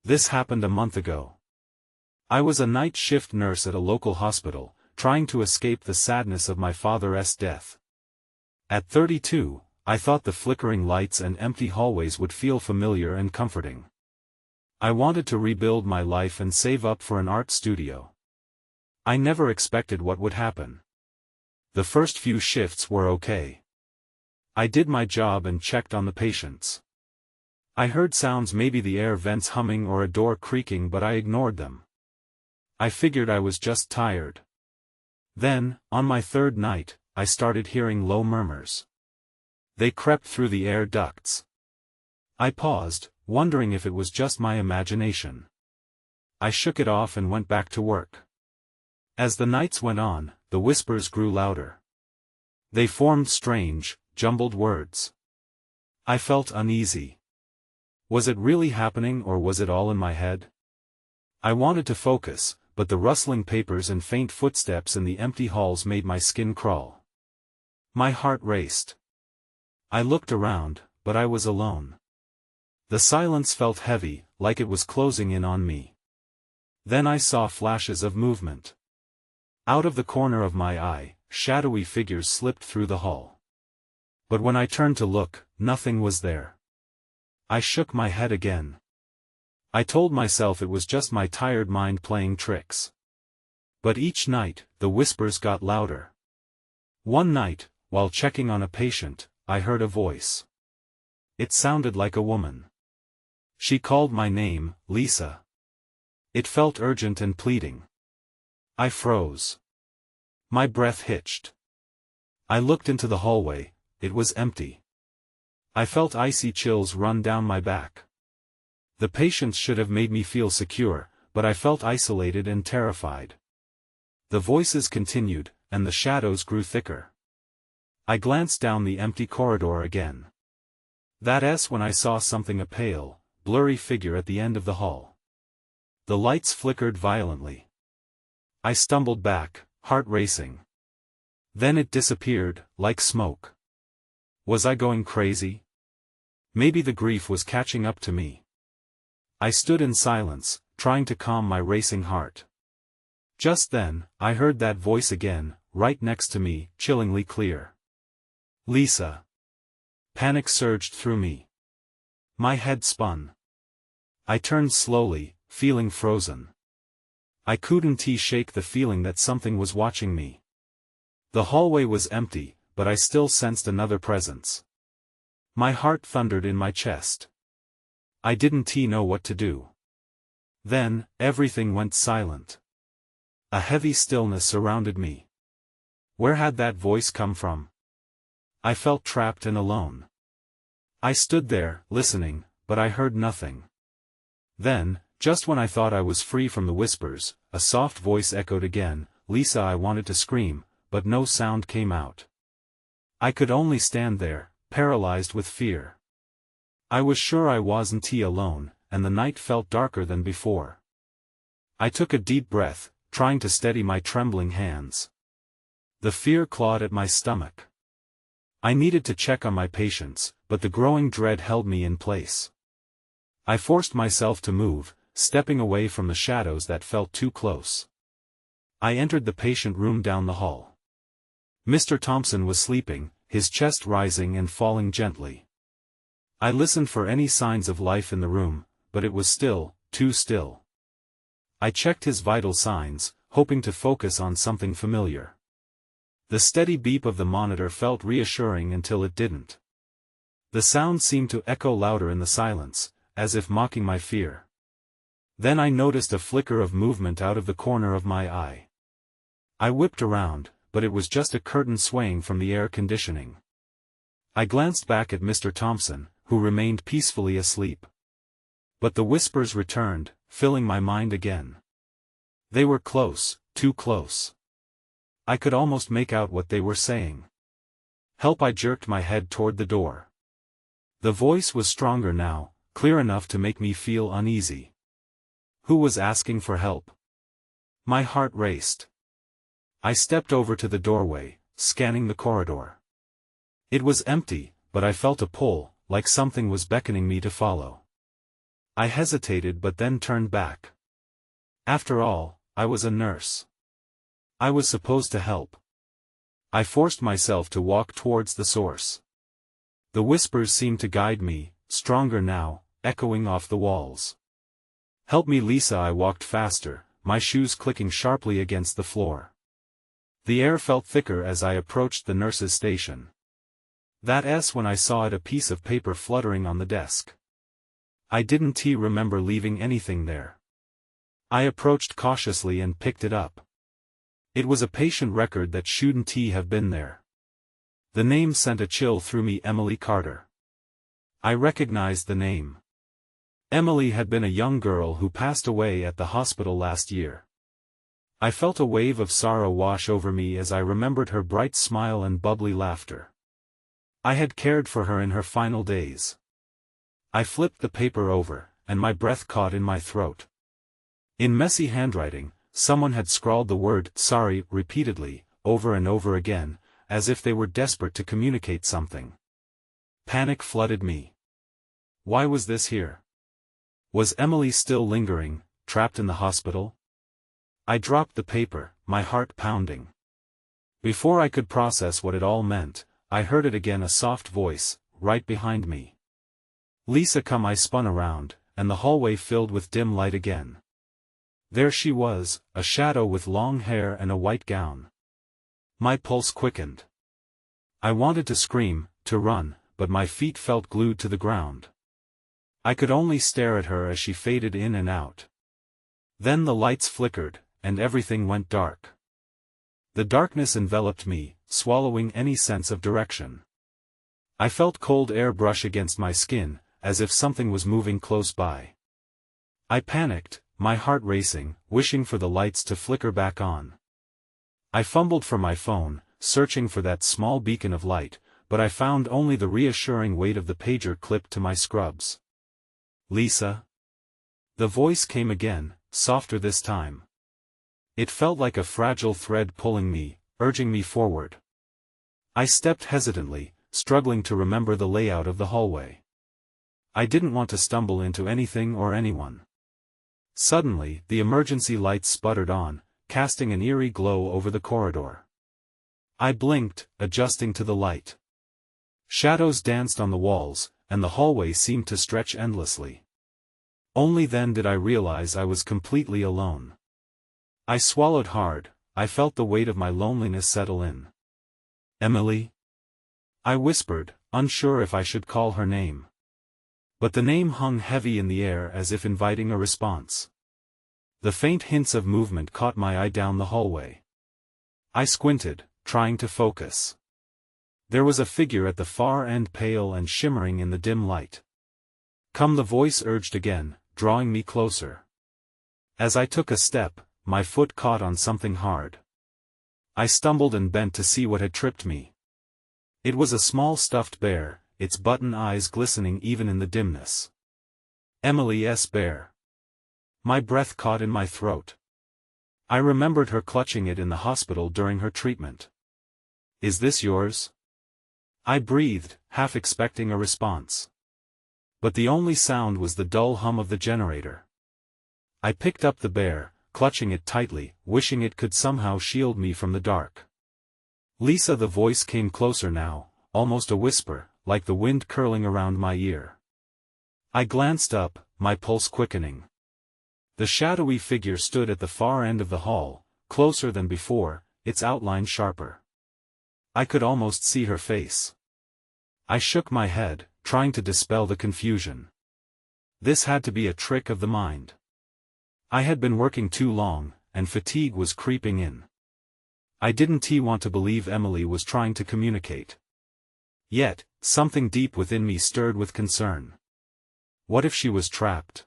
This happened a month ago. I was a night shift nurse at a local hospital, trying to escape the sadness of my father's death. At 32, I thought the flickering lights and empty hallways would feel familiar and comforting. I wanted to rebuild my life and save up for an art studio. I never expected what would happen. The first few shifts were okay. I did my job and checked on the patients. I heard sounds, maybe the air vents humming or a door creaking, but I ignored them. I figured I was just tired. Then, on my third night, I started hearing low murmurs. They crept through the air ducts. I paused, wondering if it was just my imagination. I shook it off and went back to work. As the nights went on, the whispers grew louder. They formed strange, jumbled words. I felt uneasy. Was it really happening, or was it all in my head? I wanted to focus, but the rustling papers and faint footsteps in the empty halls made my skin crawl. My heart raced. I looked around, but I was alone. The silence felt heavy, like it was closing in on me. Then I saw flashes of movement. Out of the corner of my eye, shadowy figures slipped through the hall. But when I turned to look, nothing was there. I shook my head again. I told myself it was just my tired mind playing tricks. But each night, the whispers got louder. One night, while checking on a patient, I heard a voice. It sounded like a woman. She called my name, Lisa. It felt urgent and pleading. I froze. My breath hitched. I looked into the hallway. It was empty. I felt icy chills run down my back. The patients should have made me feel secure, but I felt isolated and terrified. The voices continued, and the shadows grew thicker. I glanced down the empty corridor again. That's when I saw something, a pale, blurry figure at the end of the hall. The lights flickered violently. I stumbled back, heart racing. Then it disappeared, like smoke. Was I going crazy? Maybe the grief was catching up to me. I stood in silence, trying to calm my racing heart. Just then, I heard that voice again, right next to me, chillingly clear. Lisa. Panic surged through me. My head spun. I turned slowly, feeling frozen. I couldn't shake the feeling that something was watching me. The hallway was empty, but I still sensed another presence. My heart thundered in my chest. I didn't know what to do. Then, everything went silent. A heavy stillness surrounded me. Where had that voice come from? I felt trapped and alone. I stood there, listening, but I heard nothing. Then, just when I thought I was free from the whispers, a soft voice echoed again, Lisa. I wanted to scream, but no sound came out. I could only stand there, paralyzed with fear. I was sure I wasn't alone, and the night felt darker than before. I took a deep breath, trying to steady my trembling hands. The fear clawed at my stomach. I needed to check on my patients, but the growing dread held me in place. I forced myself to move, stepping away from the shadows that felt too close. I entered the patient room down the hall. Mr. Thompson was sleeping, his chest rising and falling gently. I listened for any signs of life in the room, but it was still, too still. I checked his vital signs, hoping to focus on something familiar. The steady beep of the monitor felt reassuring until it didn't. The sound seemed to echo louder in the silence, as if mocking my fear. Then I noticed a flicker of movement out of the corner of my eye. I whipped around, but it was just a curtain swaying from the air conditioning. I glanced back at Mr. Thompson, who remained peacefully asleep. But the whispers returned, filling my mind again. They were close, too close. I could almost make out what they were saying. Help! I jerked my head toward the door. The voice was stronger now, clear enough to make me feel uneasy. Who was asking for help? My heart raced. I stepped over to the doorway, scanning the corridor. It was empty, but I felt a pull, like something was beckoning me to follow. I hesitated but then turned back. After all, I was a nurse. I was supposed to help. I forced myself to walk towards the source. The whispers seemed to guide me, stronger now, echoing off the walls. "Help me, Lisa." I walked faster, my shoes clicking sharply against the floor. The air felt thicker as I approached the nurse's station. That S when I saw it, a piece of paper fluttering on the desk. I didn't remember leaving anything there. I approached cautiously and picked it up. It was a patient record that shouldn't have been there. The name sent a chill through me. Emily Carter. I recognized the name. Emily had been a young girl who passed away at the hospital last year. I felt a wave of sorrow wash over me as I remembered her bright smile and bubbly laughter. I had cared for her in her final days. I flipped the paper over, and my breath caught in my throat. In messy handwriting, someone had scrawled the word "sorry" repeatedly, over and over again, as if they were desperate to communicate something. Panic flooded me. Why was this here? Was Emily still lingering, trapped in the hospital? I dropped the paper, my heart pounding. Before I could process what it all meant, I heard it again, a soft voice, right behind me. "Lisa, come." I spun around, and the hallway filled with dim light again. There she was, a shadow with long hair and a white gown. My pulse quickened. I wanted to scream, to run, but my feet felt glued to the ground. I could only stare at her as she faded in and out. Then the lights flickered, and everything went dark. The darkness enveloped me, swallowing any sense of direction. I felt cold air brush against my skin, as if something was moving close by. I panicked, my heart racing, wishing for the lights to flicker back on. I fumbled for my phone, searching for that small beacon of light, but I found only the reassuring weight of the pager clipped to my scrubs. "Lisa?" The voice came again, softer this time. It felt like a fragile thread pulling me, urging me forward. I stepped hesitantly, struggling to remember the layout of the hallway. I didn't want to stumble into anything or anyone. Suddenly, the emergency lights sputtered on, casting an eerie glow over the corridor. I blinked, adjusting to the light. Shadows danced on the walls, and the hallway seemed to stretch endlessly. Only then did I realize I was completely alone. I swallowed hard, I felt the weight of my loneliness settle in. "Emily?" I whispered, unsure if I should call her name. But the name hung heavy in the air as if inviting a response. The faint hints of movement caught my eye down the hallway. I squinted, trying to focus. There was a figure at the far end, pale and shimmering in the dim light. "Come," the voice urged again, drawing me closer. As I took a step, my foot caught on something hard. I stumbled and bent to see what had tripped me. It was a small stuffed bear, its button eyes glistening even in the dimness. Emily's bear. My breath caught in my throat. I remembered her clutching it in the hospital during her treatment. "Is this yours?" I breathed, half expecting a response. But the only sound was the dull hum of the generator. I picked up the bear, clutching it tightly, wishing it could somehow shield me from the dark. "Lisa," the voice came closer now, almost a whisper, like the wind curling around my ear. I glanced up, my pulse quickening. The shadowy figure stood at the far end of the hall, closer than before, its outline sharper. I could almost see her face. I shook my head, trying to dispel the confusion. This had to be a trick of the mind. I had been working too long, and fatigue was creeping in. I didn't want to believe Emily was trying to communicate. Yet, something deep within me stirred with concern. What if she was trapped?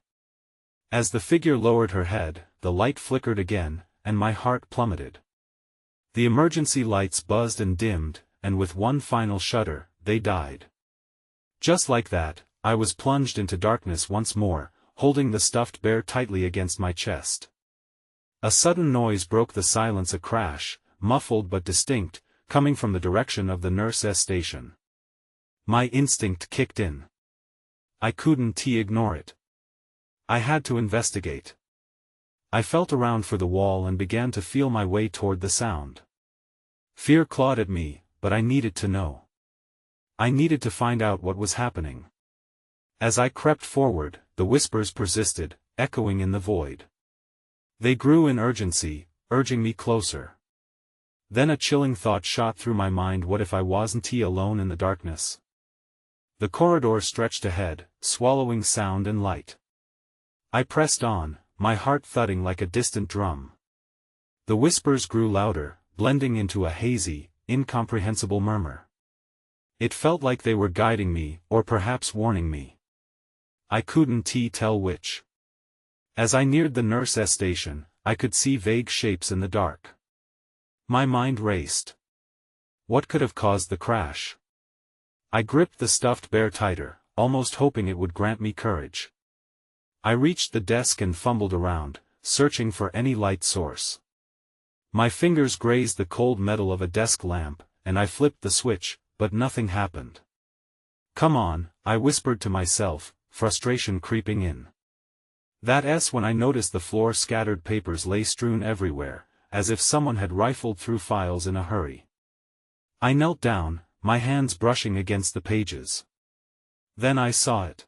As the figure lowered her head, the light flickered again, and my heart plummeted. The emergency lights buzzed and dimmed, and with one final shudder, they died. Just like that, I was plunged into darkness once more, holding the stuffed bear tightly against my chest. A sudden noise broke the silence, a crash, muffled but distinct, coming from the direction of the nurse's station. My instinct kicked in. I couldn't ignore it. I had to investigate. I felt around for the wall and began to feel my way toward the sound. Fear clawed at me, but I needed to know. I needed to find out what was happening. As I crept forward, the whispers persisted, echoing in the void. They grew in urgency, urging me closer. Then a chilling thought shot through my mind: what if I wasn't alone in the darkness? The corridor stretched ahead, swallowing sound and light. I pressed on, my heart thudding like a distant drum. The whispers grew louder, blending into a hazy, incomprehensible murmur. It felt like they were guiding me, or perhaps warning me. I couldn't tell which. As I neared the nurse's station, I could see vague shapes in the dark. My mind raced. What could have caused the crash? I gripped the stuffed bear tighter, almost hoping it would grant me courage. I reached the desk and fumbled around, searching for any light source. My fingers grazed the cold metal of a desk lamp, and I flipped the switch, but nothing happened. Come on, I whispered to myself, frustration creeping in. That's when I noticed the floor scattered papers lay strewn everywhere, as if someone had rifled through files in a hurry. I knelt down, my hands brushing against the pages. Then I saw it.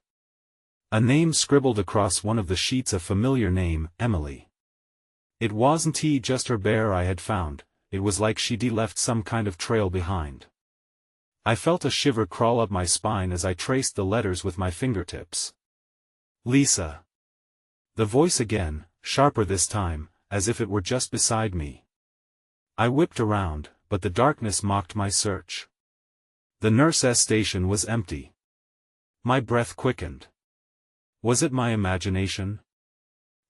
A name scribbled across one of the sheets, a familiar name, Emily. It wasn't just her bear I had found, it was like she'd left some kind of trail behind. I felt a shiver crawl up my spine as I traced the letters with my fingertips. Lisa. The voice again, sharper this time, as if it were just beside me. I whipped around, but the darkness mocked my search. The nurse's station was empty. My breath quickened. Was it my imagination?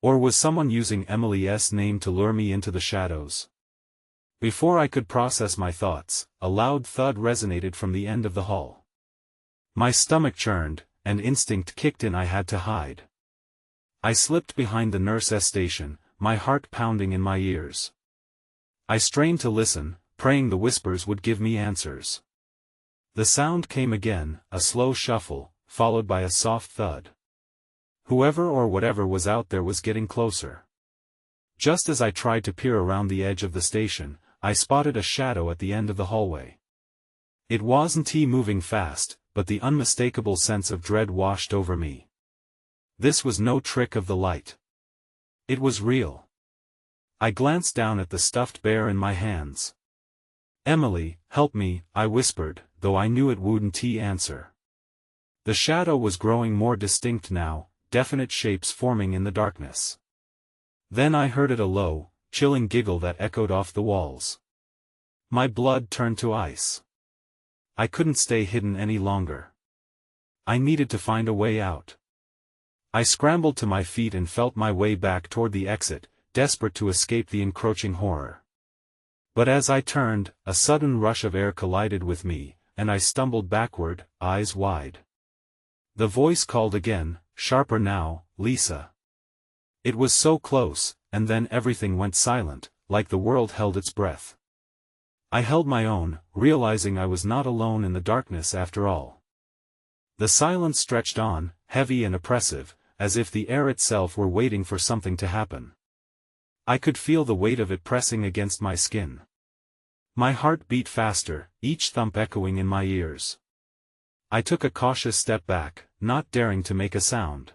Or was someone using Emily's name to lure me into the shadows? Before I could process my thoughts, a loud thud resonated from the end of the hall. My stomach churned, and instinct kicked in. I had to hide. I slipped behind the nurse's station, my heart pounding in my ears. I strained to listen, praying the whispers would give me answers. The sound came again, a slow shuffle, followed by a soft thud. Whoever or whatever was out there was getting closer. Just as I tried to peer around the edge of the station, I spotted a shadow at the end of the hallway. It wasn't moving fast, but the unmistakable sense of dread washed over me. This was no trick of the light. It was real. I glanced down at the stuffed bear in my hands. Emily, help me, I whispered, though I knew it wouldn't answer. The shadow was growing more distinct now, definite shapes forming in the darkness. Then I heard a low, chilling giggle that echoed off the walls. My blood turned to ice. I couldn't stay hidden any longer. I needed to find a way out. I scrambled to my feet and felt my way back toward the exit, desperate to escape the encroaching horror. But as I turned, a sudden rush of air collided with me, and I stumbled backward, eyes wide. The voice called again, sharper now, Lisa. It was so close, and then everything went silent, like the world held its breath. I held my own, realizing I was not alone in the darkness after all. The silence stretched on, heavy and oppressive, as if the air itself were waiting for something to happen. I could feel the weight of it pressing against my skin. My heart beat faster, each thump echoing in my ears. I took a cautious step back, not daring to make a sound.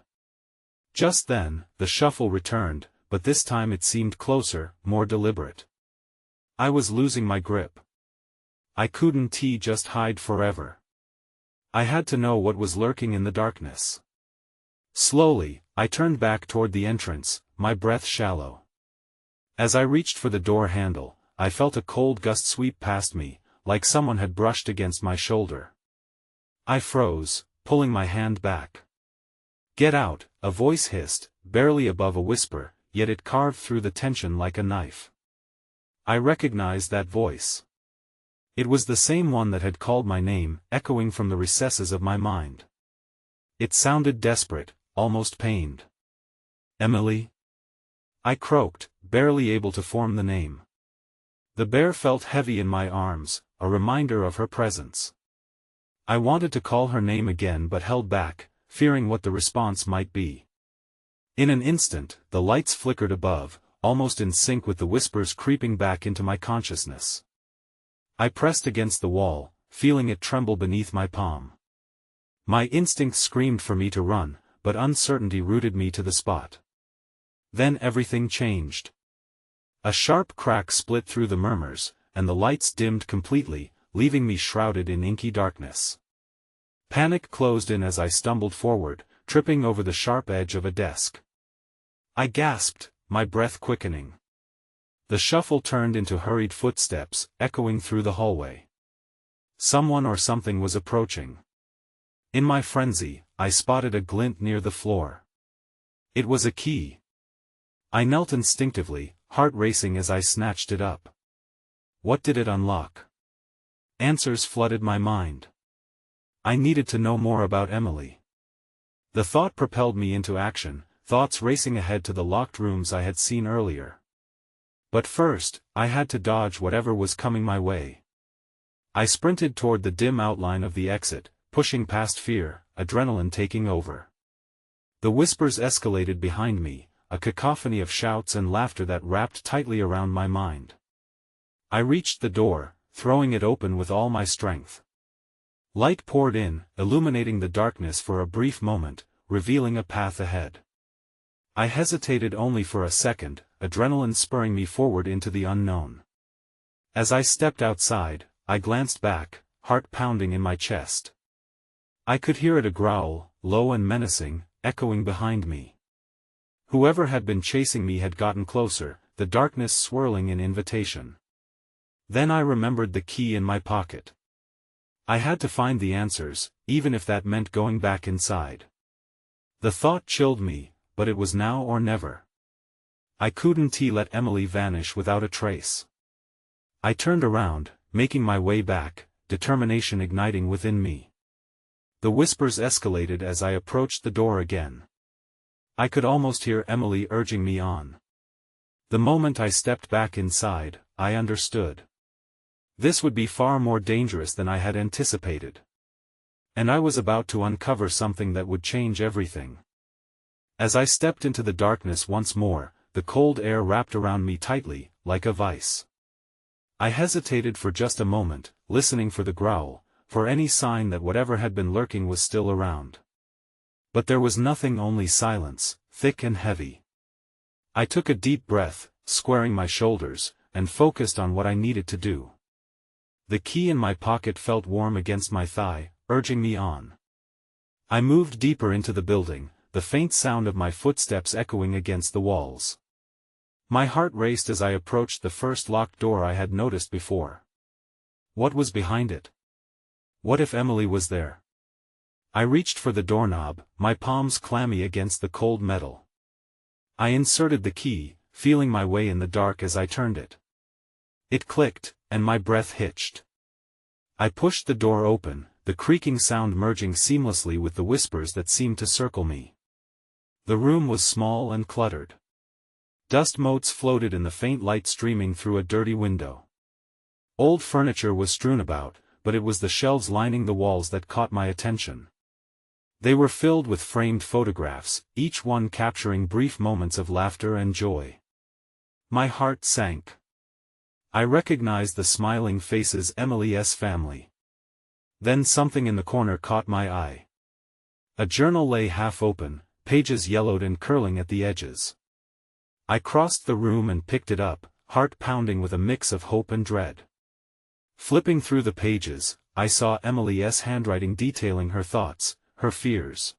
Just then, the shuffle returned, but this time it seemed closer, more deliberate. I was losing my grip. I couldn't just hide forever. I had to know what was lurking in the darkness. Slowly, I turned back toward the entrance, my breath shallow. As I reached for the door handle, I felt a cold gust sweep past me, like someone had brushed against my shoulder. I froze, pulling my hand back. Get out, a voice hissed, barely above a whisper, yet it carved through the tension like a knife. I recognized that voice. It was the same one that had called my name, echoing from the recesses of my mind. It sounded desperate, almost pained. Emily? I croaked, barely able to form the name. The bear felt heavy in my arms, a reminder of her presence. I wanted to call her name again but held back, fearing what the response might be. In an instant, the lights flickered above, almost in sync with the whispers creeping back into my consciousness. I pressed against the wall, feeling it tremble beneath my palm. My instinct screamed for me to run, but uncertainty rooted me to the spot. Then everything changed. A sharp crack split through the murmurs, and the lights dimmed completely, leaving me shrouded in inky darkness. Panic closed in as I stumbled forward, tripping over the sharp edge of a desk. I gasped, my breath quickening. The shuffle turned into hurried footsteps, echoing through the hallway. Someone or something was approaching. In my frenzy, I spotted a glint near the floor. It was a key. I knelt instinctively, heart racing as I snatched it up. What did it unlock? Answers flooded my mind. I needed to know more about Emily. The thought propelled me into action, thoughts racing ahead to the locked rooms I had seen earlier. But first, I had to dodge whatever was coming my way. I sprinted toward the dim outline of the exit, pushing past fear, adrenaline taking over. The whispers escalated behind me, a cacophony of shouts and laughter that wrapped tightly around my mind. I reached the door, throwing it open with all my strength. Light poured in, illuminating the darkness for a brief moment, revealing a path ahead. I hesitated only for a second, adrenaline spurring me forward into the unknown. As I stepped outside, I glanced back, heart pounding in my chest. I could hear it a growl, low and menacing, echoing behind me. Whoever had been chasing me had gotten closer, the darkness swirling in invitation. Then I remembered the key in my pocket. I had to find the answers, even if that meant going back inside. The thought chilled me, but it was now or never. I couldn't let Emily vanish without a trace. I turned around, making my way back, determination igniting within me. The whispers escalated as I approached the door again. I could almost hear Emily urging me on. The moment I stepped back inside, I understood. This would be far more dangerous than I had anticipated. And I was about to uncover something that would change everything. As I stepped into the darkness once more, the cold air wrapped around me tightly, like a vice. I hesitated for just a moment, listening for the growl, for any sign that whatever had been lurking was still around. But there was nothing, only silence, thick and heavy. I took a deep breath, squaring my shoulders, and focused on what I needed to do. The key in my pocket felt warm against my thigh, urging me on. I moved deeper into the building, the faint sound of my footsteps echoing against the walls. My heart raced as I approached the first locked door I had noticed before. What was behind it? What if Emily was there? I reached for the doorknob, my palms clammy against the cold metal. I inserted the key, feeling my way in the dark as I turned it. It clicked, and my breath hitched. I pushed the door open, the creaking sound merging seamlessly with the whispers that seemed to circle me. The room was small and cluttered. Dust motes floated in the faint light streaming through a dirty window. Old furniture was strewn about, but it was the shelves lining the walls that caught my attention. They were filled with framed photographs, each one capturing brief moments of laughter and joy. My heart sank. I recognized the smiling faces, Emily's family. Then something in the corner caught my eye. A journal lay half open, pages yellowed and curling at the edges. I crossed the room and picked it up, heart pounding with a mix of hope and dread. Flipping through the pages, I saw Emily's handwriting detailing her thoughts, her fears.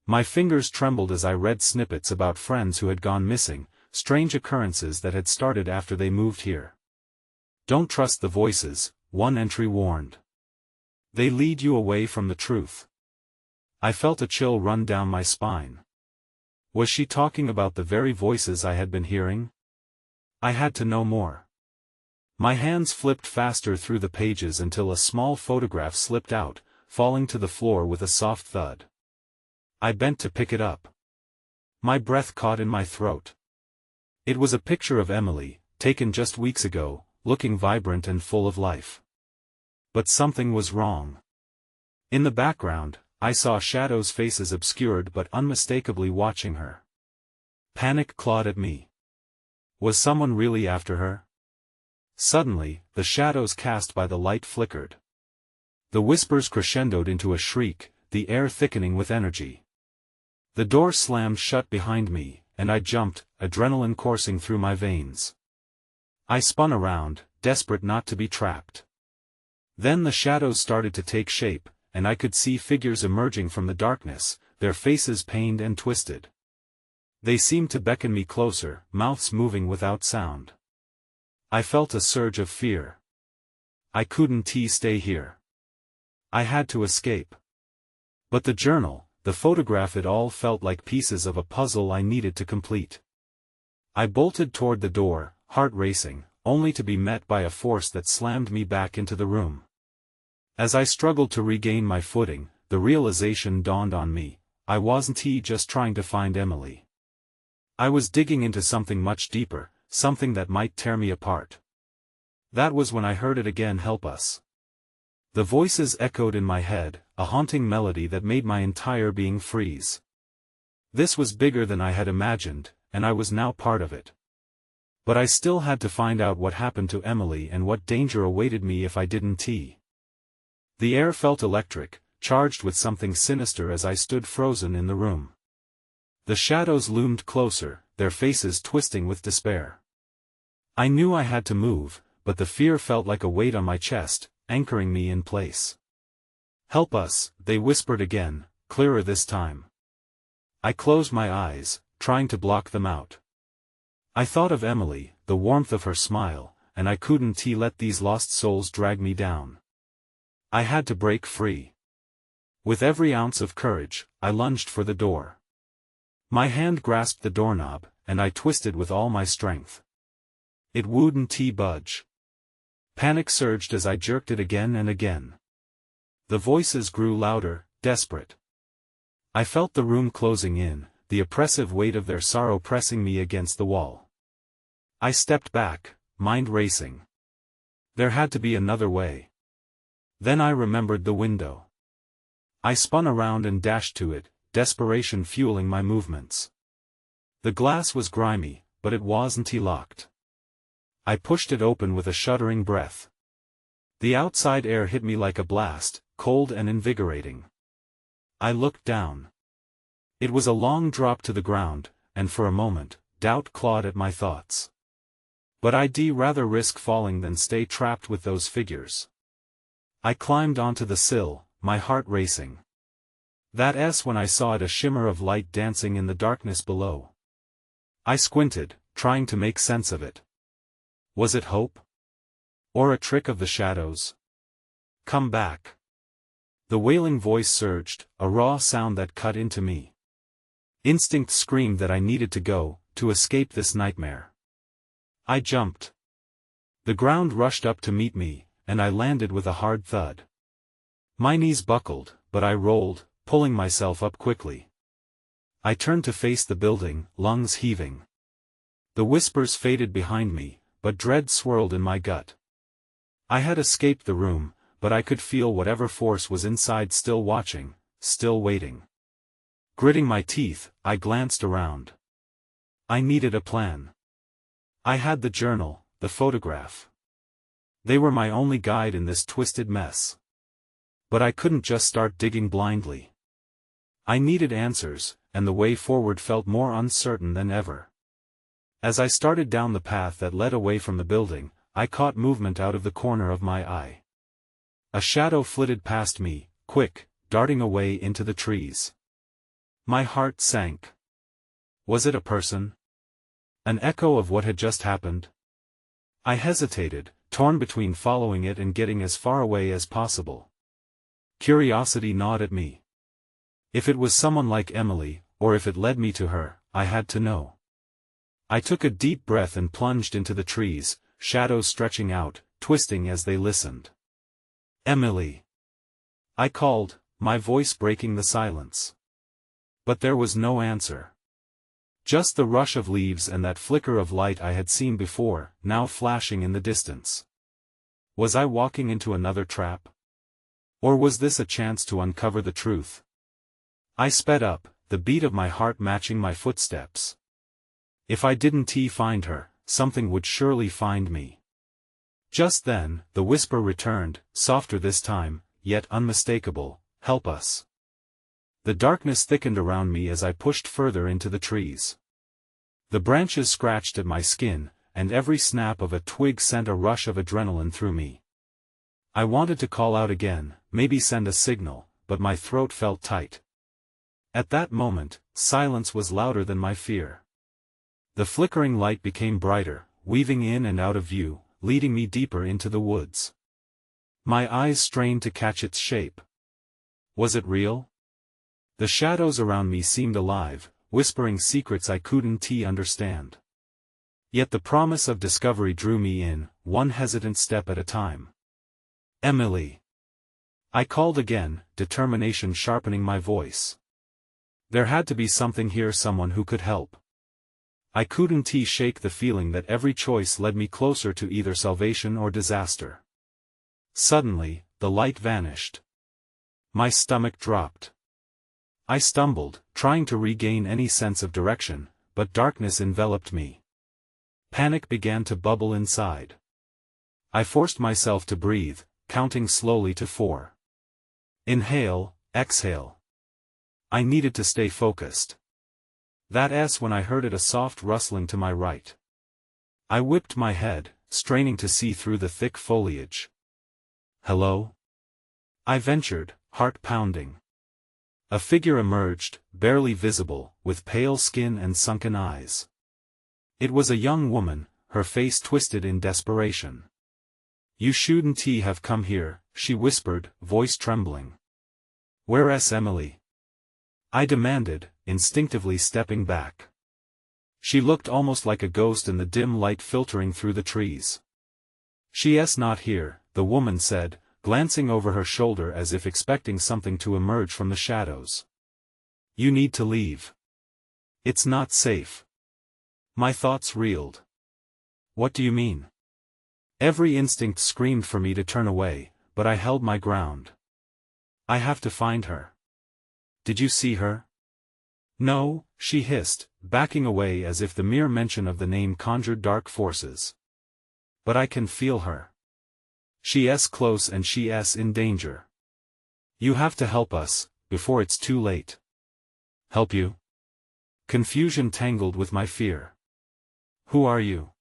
My fingers trembled as I read snippets about friends who had gone missing, strange occurrences that had started after they moved here. Don't trust the voices, one entry warned. They lead you away from the truth. I felt a chill run down my spine. Was she talking about the very voices I had been hearing? I had to know more. My hands flipped faster through the pages until a small photograph slipped out, falling to the floor with a soft thud. I bent to pick it up. My breath caught in my throat. It was a picture of Emily, taken just weeks ago, looking vibrant and full of life. But something was wrong. In the background, I saw shadows, faces obscured but unmistakably watching her. Panic clawed at me. Was someone really after her? Suddenly, the shadows cast by the light flickered. The whispers crescendoed into a shriek, the air thickening with energy. The door slammed shut behind me, and I jumped, adrenaline coursing through my veins. I spun around, desperate not to be trapped. Then the shadows started to take shape, and I could see figures emerging from the darkness, their faces pained and twisted. They seemed to beckon me closer, mouths moving without sound. I felt a surge of fear. I couldn't stay here. I had to escape. But the journal, the photograph, it all felt like pieces of a puzzle I needed to complete. I bolted toward the door, heart racing, only to be met by a force that slammed me back into the room. As I struggled to regain my footing, the realization dawned on me: I wasn't just trying to find Emily. I was digging into something much deeper, something that might tear me apart. That was when I heard it again: help us. The voices echoed in my head, a haunting melody that made my entire being freeze. This was bigger than I had imagined, and I was now part of it. But I still had to find out what happened to Emily and what danger awaited me if I didn't. The air felt electric, charged with something sinister as I stood frozen in the room. The shadows loomed closer, their faces twisting with despair. I knew I had to move, but the fear felt like a weight on my chest, anchoring me in place. Help us, they whispered again, clearer this time. I closed my eyes, trying to block them out. I thought of Emily, the warmth of her smile, and I couldn't let these lost souls drag me down. I had to break free. With every ounce of courage, I lunged for the door. My hand grasped the doorknob, and I twisted with all my strength. It wouldn't budge. Panic surged as I jerked it again and again. The voices grew louder, desperate. I felt the room closing in, the oppressive weight of their sorrow pressing me against the wall. I stepped back, mind racing. There had to be another way. Then I remembered the window. I spun around and dashed to it, desperation fueling my movements. The glass was grimy, but it wasn't locked. I pushed it open with a shuddering breath. The outside air hit me like a blast, cold and invigorating. I looked down. It was a long drop to the ground, and for a moment, doubt clawed at my thoughts. But I'd rather risk falling than stay trapped with those figures. I climbed onto the sill, my heart racing. That's when I saw it, a shimmer of light dancing in the darkness below. I squinted, trying to make sense of it. Was it hope? Or a trick of the shadows? Come back. The wailing voice surged, a raw sound that cut into me. Instinct screamed that I needed to go, to escape this nightmare. I jumped. The ground rushed up to meet me, and I landed with a hard thud. My knees buckled, but I rolled, pulling myself up quickly. I turned to face the building, lungs heaving. The whispers faded behind me, but dread swirled in my gut. I had escaped the room, but I could feel whatever force was inside still watching, still waiting. Gritting my teeth, I glanced around. I needed a plan. I had the journal, the photograph. They were my only guide in this twisted mess. But I couldn't just start digging blindly. I needed answers, and the way forward felt more uncertain than ever. As I started down the path that led away from the building, I caught movement out of the corner of my eye. A shadow flitted past me, quick, darting away into the trees. My heart sank. Was it a person? An echo of what had just happened? I hesitated, torn between following it and getting as far away as possible. Curiosity gnawed at me. If it was someone like Emily, or if it led me to her, I had to know. I took a deep breath and plunged into the trees, shadows stretching out, twisting as they listened. Emily! I called, my voice breaking the silence. But there was no answer. Just the rush of leaves and that flicker of light I had seen before, now flashing in the distance. Was I walking into another trap? Or was this a chance to uncover the truth? I sped up, the beat of my heart matching my footsteps. If I didn't find her, something would surely find me. Just then, the whisper returned, softer this time, yet unmistakable, "Help us." The darkness thickened around me as I pushed further into the trees. The branches scratched at my skin, and every snap of a twig sent a rush of adrenaline through me. I wanted to call out again, maybe send a signal, but my throat felt tight. At that moment, silence was louder than my fear. The flickering light became brighter, weaving in and out of view, leading me deeper into the woods. My eyes strained to catch its shape. Was it real? The shadows around me seemed alive, whispering secrets I couldn't understand. Yet the promise of discovery drew me in, one hesitant step at a time. "Emily." I called again, determination sharpening my voice. There had to be something here, someone who could help. I couldn't shake the feeling that every choice led me closer to either salvation or disaster. Suddenly, the light vanished. My stomach dropped. I stumbled, trying to regain any sense of direction, but darkness enveloped me. Panic began to bubble inside. I forced myself to breathe, counting slowly to 4. Inhale, exhale. I needed to stay focused. That's when I heard a soft rustling to my right. I whipped my head, straining to see through the thick foliage. "Hello?" I ventured, heart pounding. A figure emerged, barely visible, with pale skin and sunken eyes. It was a young woman, her face twisted in desperation. "You shouldn't have come here," she whispered, voice trembling. "Where's Emily?" I demanded, instinctively stepping back. She looked almost like a ghost in the dim light filtering through the trees. "She's not here," the woman said, glancing over her shoulder as if expecting something to emerge from the shadows. "You need to leave. It's not safe." My thoughts reeled. What do you mean? Every instinct screamed for me to turn away, but I held my ground. "I have to find her." "Did you see her?" "No," she hissed, backing away as if the mere mention of the name conjured dark forces. "But I can feel her. She's close and she's in danger. You have to help us, before it's too late." "Help you?" Confusion tangled with my fear. "Who are you?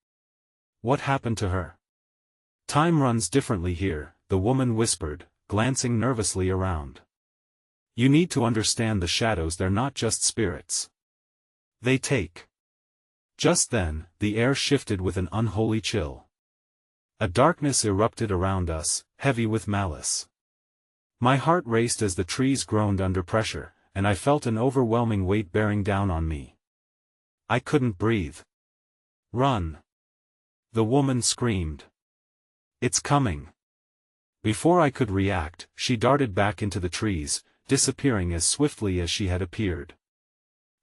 What happened to her?" "Time runs differently here," the woman whispered, glancing nervously around. "You need to understand the shadows, they're not just spirits. They take." Just then, the air shifted with an unholy chill. A darkness erupted around us, heavy with malice. My heart raced as the trees groaned under pressure, and I felt an overwhelming weight bearing down on me. I couldn't breathe. "Run!" the woman screamed. "It's coming." Before I could react, she darted back into the trees, disappearing as swiftly as she had appeared.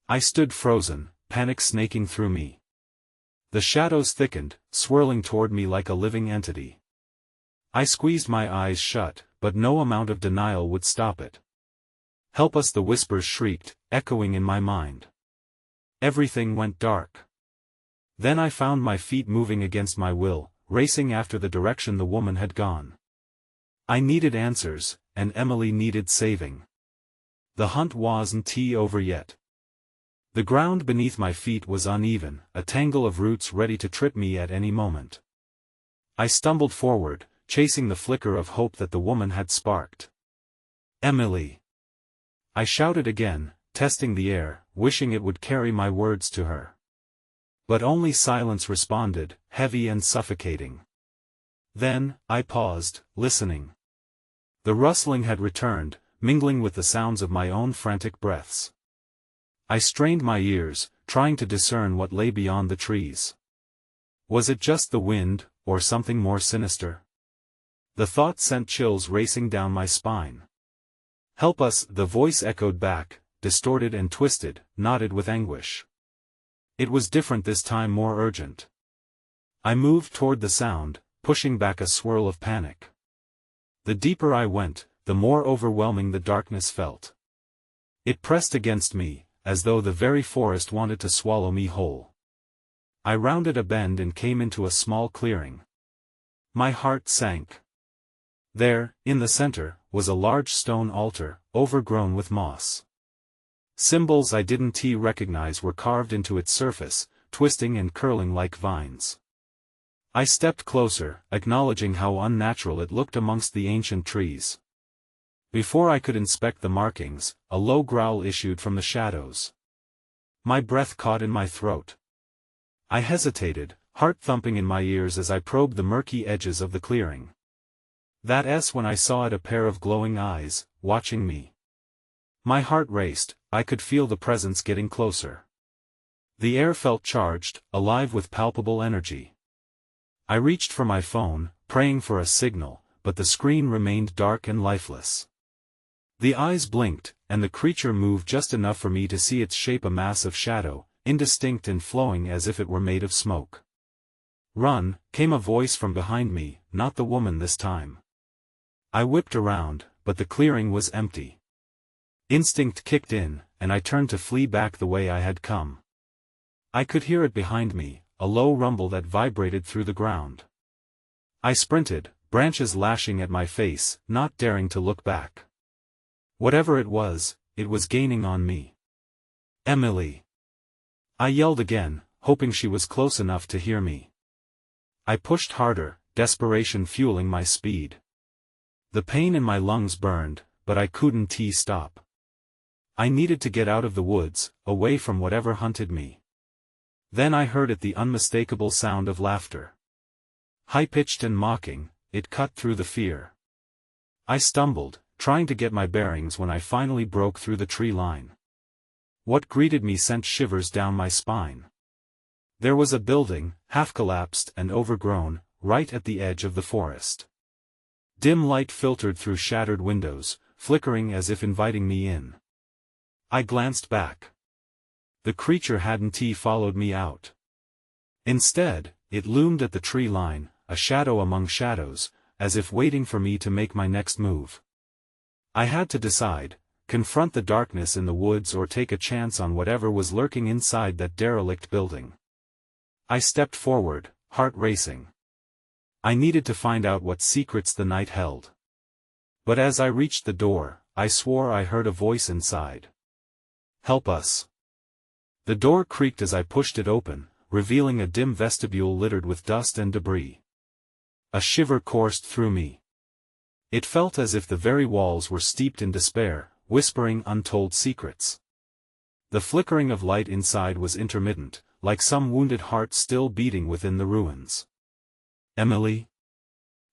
I stood frozen, panic snaking through me. The shadows thickened, swirling toward me like a living entity. I squeezed my eyes shut, but no amount of denial would stop it. "Help us!" the whispers shrieked, echoing in my mind. Everything went dark. Then I found my feet moving against my will, racing after the direction the woman had gone. I needed answers, and Emily needed saving. The hunt wasn't over yet. The ground beneath my feet was uneven, a tangle of roots ready to trip me at any moment. I stumbled forward, chasing the flicker of hope that the woman had sparked. "Emily!" I shouted again, testing the air, wishing it would carry my words to her. But only silence responded, heavy and suffocating. Then, I paused, listening. The rustling had returned, mingling with the sounds of my own frantic breaths. I strained my ears, trying to discern what lay beyond the trees. Was it just the wind, or something more sinister? The thought sent chills racing down my spine. "Help us!" the voice echoed back, distorted and twisted, knotted with anguish. It was different this time, more urgent. I moved toward the sound, pushing back a swirl of panic. The deeper I went, the more overwhelming the darkness felt. It pressed against me, as though the very forest wanted to swallow me whole. I rounded a bend and came into a small clearing. My heart sank. There, in the center, was a large stone altar, overgrown with moss. Symbols I didn't recognize were carved into its surface, twisting and curling like vines. I stepped closer, acknowledging how unnatural it looked amongst the ancient trees. Before I could inspect the markings, a low growl issued from the shadows. My breath caught in my throat. I hesitated, heart thumping in my ears as I probed the murky edges of the clearing. That's when I saw it, a pair of glowing eyes, watching me. My heart raced, I could feel the presence getting closer. The air felt charged, alive with palpable energy. I reached for my phone, praying for a signal, but the screen remained dark and lifeless. The eyes blinked, and the creature moved just enough for me to see its shape, a mass of shadow, indistinct and flowing as if it were made of smoke. "Run," came a voice from behind me, not the woman this time. I whipped around, but the clearing was empty. Instinct kicked in, and I turned to flee back the way I had come. I could hear it behind me, a low rumble that vibrated through the ground. I sprinted, branches lashing at my face, not daring to look back. Whatever it was gaining on me. "Emily!" I yelled again, hoping she was close enough to hear me. I pushed harder, desperation fueling my speed. The pain in my lungs burned, but I couldn't stop. I needed to get out of the woods, away from whatever hunted me. Then I heard it, the unmistakable sound of laughter. High-pitched and mocking, it cut through the fear. I stumbled, trying to get my bearings when I finally broke through the tree line. What greeted me sent shivers down my spine. There was a building, half-collapsed and overgrown, right at the edge of the forest. Dim light filtered through shattered windows, flickering as if inviting me in. I glanced back. The creature hadn't followed me out. Instead, it loomed at the tree line, a shadow among shadows, as if waiting for me to make my next move. I had to decide, confront the darkness in the woods or take a chance on whatever was lurking inside that derelict building. I stepped forward, heart racing. I needed to find out what secrets the night held. But as I reached the door, I swore I heard a voice inside. "Help us." The door creaked as I pushed it open, revealing a dim vestibule littered with dust and debris. A shiver coursed through me. It felt as if the very walls were steeped in despair, whispering untold secrets. The flickering of light inside was intermittent, like some wounded heart still beating within the ruins. "Emily?"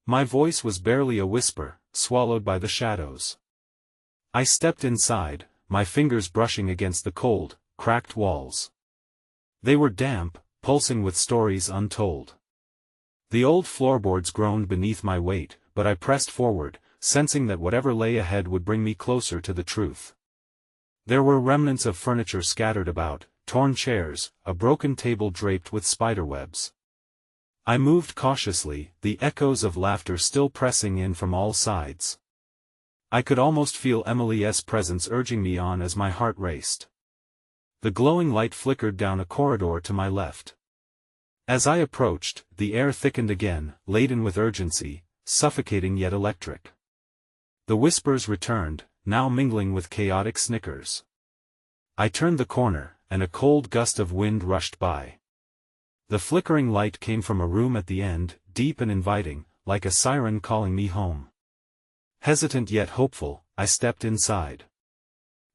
My voice was barely a whisper, swallowed by the shadows. I stepped inside, my fingers brushing against the cold, cracked walls. They were damp, pulsing with stories untold. The old floorboards groaned beneath my weight, but I pressed forward, sensing that whatever lay ahead would bring me closer to the truth. There were remnants of furniture scattered about, torn chairs, a broken table draped with spiderwebs. I moved cautiously, the echoes of laughter still pressing in from all sides. I could almost feel Emily's presence urging me on as my heart raced. The glowing light flickered down a corridor to my left. As I approached, the air thickened again, laden with urgency, suffocating yet electric. The whispers returned, now mingling with chaotic snickers. I turned the corner, and a cold gust of wind rushed by. The flickering light came from a room at the end, deep and inviting, like a siren calling me home. Hesitant yet hopeful, I stepped inside.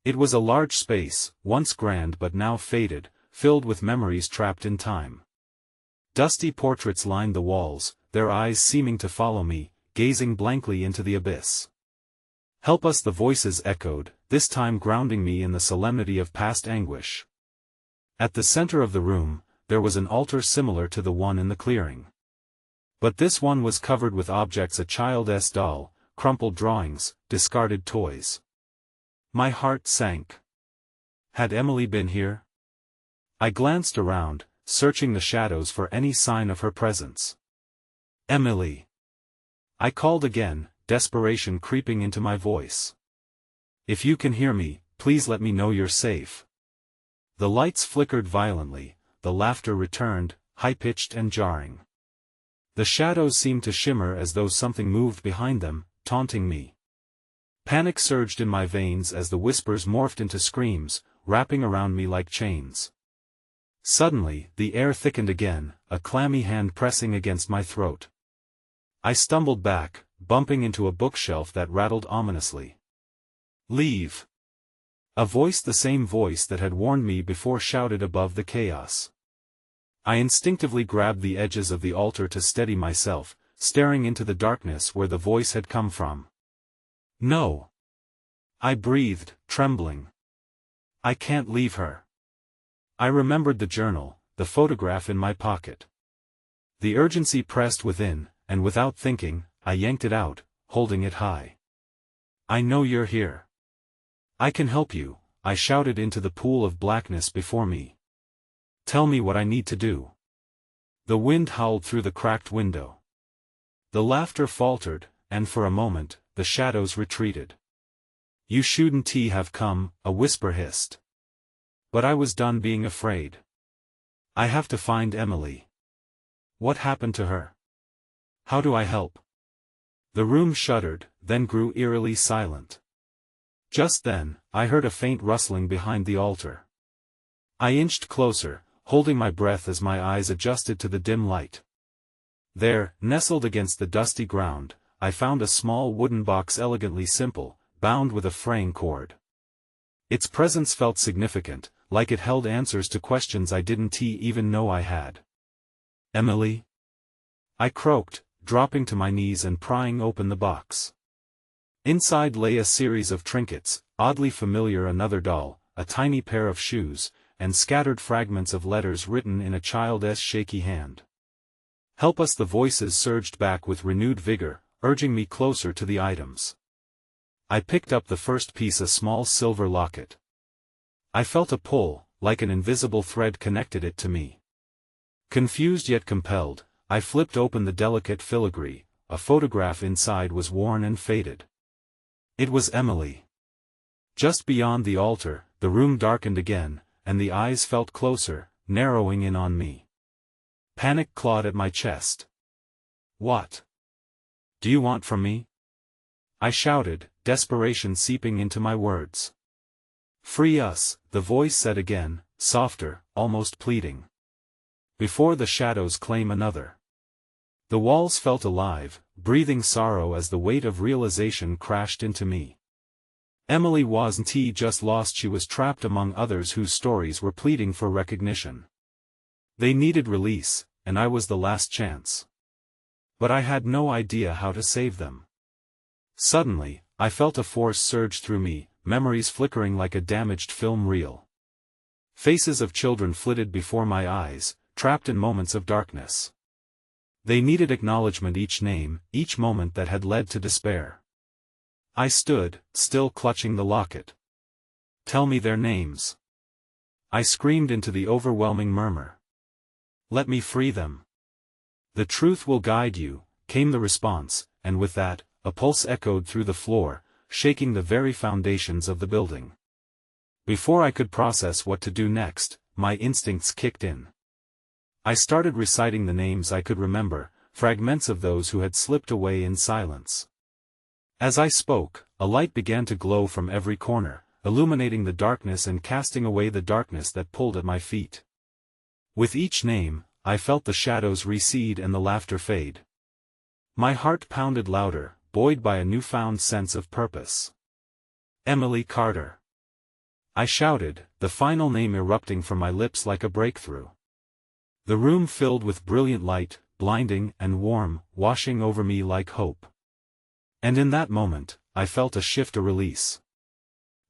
It was a large space, once grand but now faded, filled with memories trapped in time. Dusty portraits lined the walls, their eyes seeming to follow me, gazing blankly into the abyss. "Help us," the voices echoed, this time grounding me in the solemnity of past anguish. At the center of the room, there was an altar similar to the one in the clearing. But this one was covered with objects, a child's doll, crumpled drawings, discarded toys. My heart sank. Had Emily been here? I glanced around, searching the shadows for any sign of her presence. "Emily!" I called again, desperation creeping into my voice. "If you can hear me, please let me know you're safe." The lights flickered violently, the laughter returned, high-pitched and jarring. The shadows seemed to shimmer as though something moved behind them, taunting me. Panic surged in my veins as the whispers morphed into screams, wrapping around me like chains. Suddenly, the air thickened again, a clammy hand pressing against my throat. I stumbled back, bumping into a bookshelf that rattled ominously. "Leave!" A voice, the same voice that had warned me before, shouted above the chaos. I instinctively grabbed the edges of the altar to steady myself, staring into the darkness where the voice had come from. "No!" I breathed, trembling. "I can't leave her." I remembered the journal, the photograph in my pocket. The urgency pressed within, and without thinking, I yanked it out, holding it high. "I know you're here. I can help you," I shouted into the pool of blackness before me. "Tell me what I need to do." The wind howled through the cracked window. The laughter faltered, and for a moment, the shadows retreated. "You shouldn't have come," a whisper hissed. But I was done being afraid. "I have to find Emily. What happened to her? How do I help?" The room shuddered, then grew eerily silent. Just then, I heard a faint rustling behind the altar. I inched closer, holding my breath as my eyes adjusted to the dim light. There, nestled against the dusty ground, I found a small wooden box, elegantly simple, bound with a fraying cord. Its presence felt significant, like it held answers to questions I didn't even know I had. "Emily?" I croaked, dropping to my knees and prying open the box. Inside lay a series of trinkets, oddly familiar: another doll, a tiny pair of shoes, and scattered fragments of letters written in a child's shaky hand. "Help us!" the voices surged back with renewed vigor, urging me closer to the items. I picked up the first piece, a small silver locket. I felt a pull, like an invisible thread connected it to me. Confused yet compelled, I flipped open the delicate filigree. A photograph inside was worn and faded. It was Emily. Just beyond the altar, the room darkened again, and the eyes felt closer, narrowing in on me. Panic clawed at my chest. "What do you want from me?" I shouted, desperation seeping into my words. "Free us," the voice said again, softer, almost pleading. "Before the shadows claim another." The walls felt alive, breathing sorrow as the weight of realization crashed into me. Emily wasn't just lost, she was trapped among others whose stories were pleading for recognition. They needed release, and I was the last chance. But I had no idea how to save them. Suddenly, I felt a force surge through me, memories flickering like a damaged film reel. Faces of children flitted before my eyes, trapped in moments of darkness. They needed acknowledgement, each name, each moment that had led to despair. I stood, still clutching the locket. "Tell me their names," I screamed into the overwhelming murmur. "Let me free them." "The truth will guide you," came the response, and with that, a pulse echoed through the floor, shaking the very foundations of the building. Before I could process what to do next, my instincts kicked in. I started reciting the names I could remember, fragments of those who had slipped away in silence. As I spoke, a light began to glow from every corner, illuminating the darkness and casting away the darkness that pulled at my feet. With each name, I felt the shadows recede and the laughter fade. My heart pounded louder, buoyed by a newfound sense of purpose. "Emily Carter!" I shouted, the final name erupting from my lips like a breakthrough. The room filled with brilliant light, blinding and warm, washing over me like hope. And in that moment, I felt a shift, a release.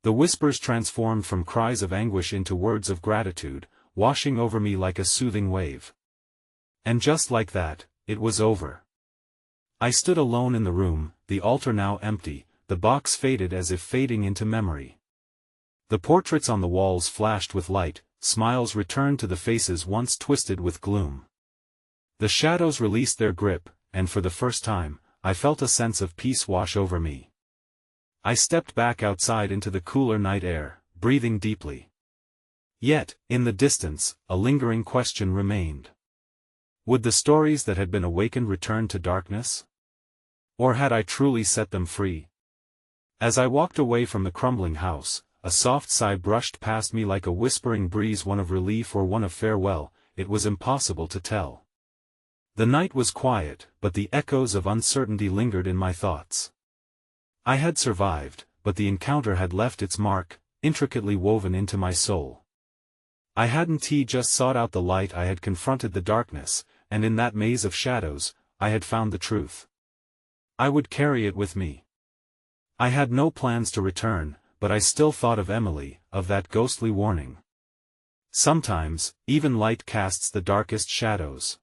The whispers transformed from cries of anguish into words of gratitude, washing over me like a soothing wave. And just like that, it was over. I stood alone in the room, the altar now empty, the box faded as if fading into memory. The portraits on the walls flashed with light, smiles returned to the faces once twisted with gloom. The shadows released their grip, and for the first time, I felt a sense of peace wash over me. I stepped back outside into the cooler night air, breathing deeply. Yet, in the distance, a lingering question remained. Would the stories that had been awakened return to darkness? Or had I truly set them free? As I walked away from the crumbling house, a soft sigh brushed past me like a whispering breeze, one of relief or one of farewell. It was impossible to tell. The night was quiet, but the echoes of uncertainty lingered in my thoughts. I had survived, but the encounter had left its mark, intricately woven into my soul. I hadn't just sought out the light, I had confronted the darkness, and in that maze of shadows, I had found the truth. I would carry it with me. I had no plans to return, but I still thought of Emily, of that ghostly warning. Sometimes, even light casts the darkest shadows.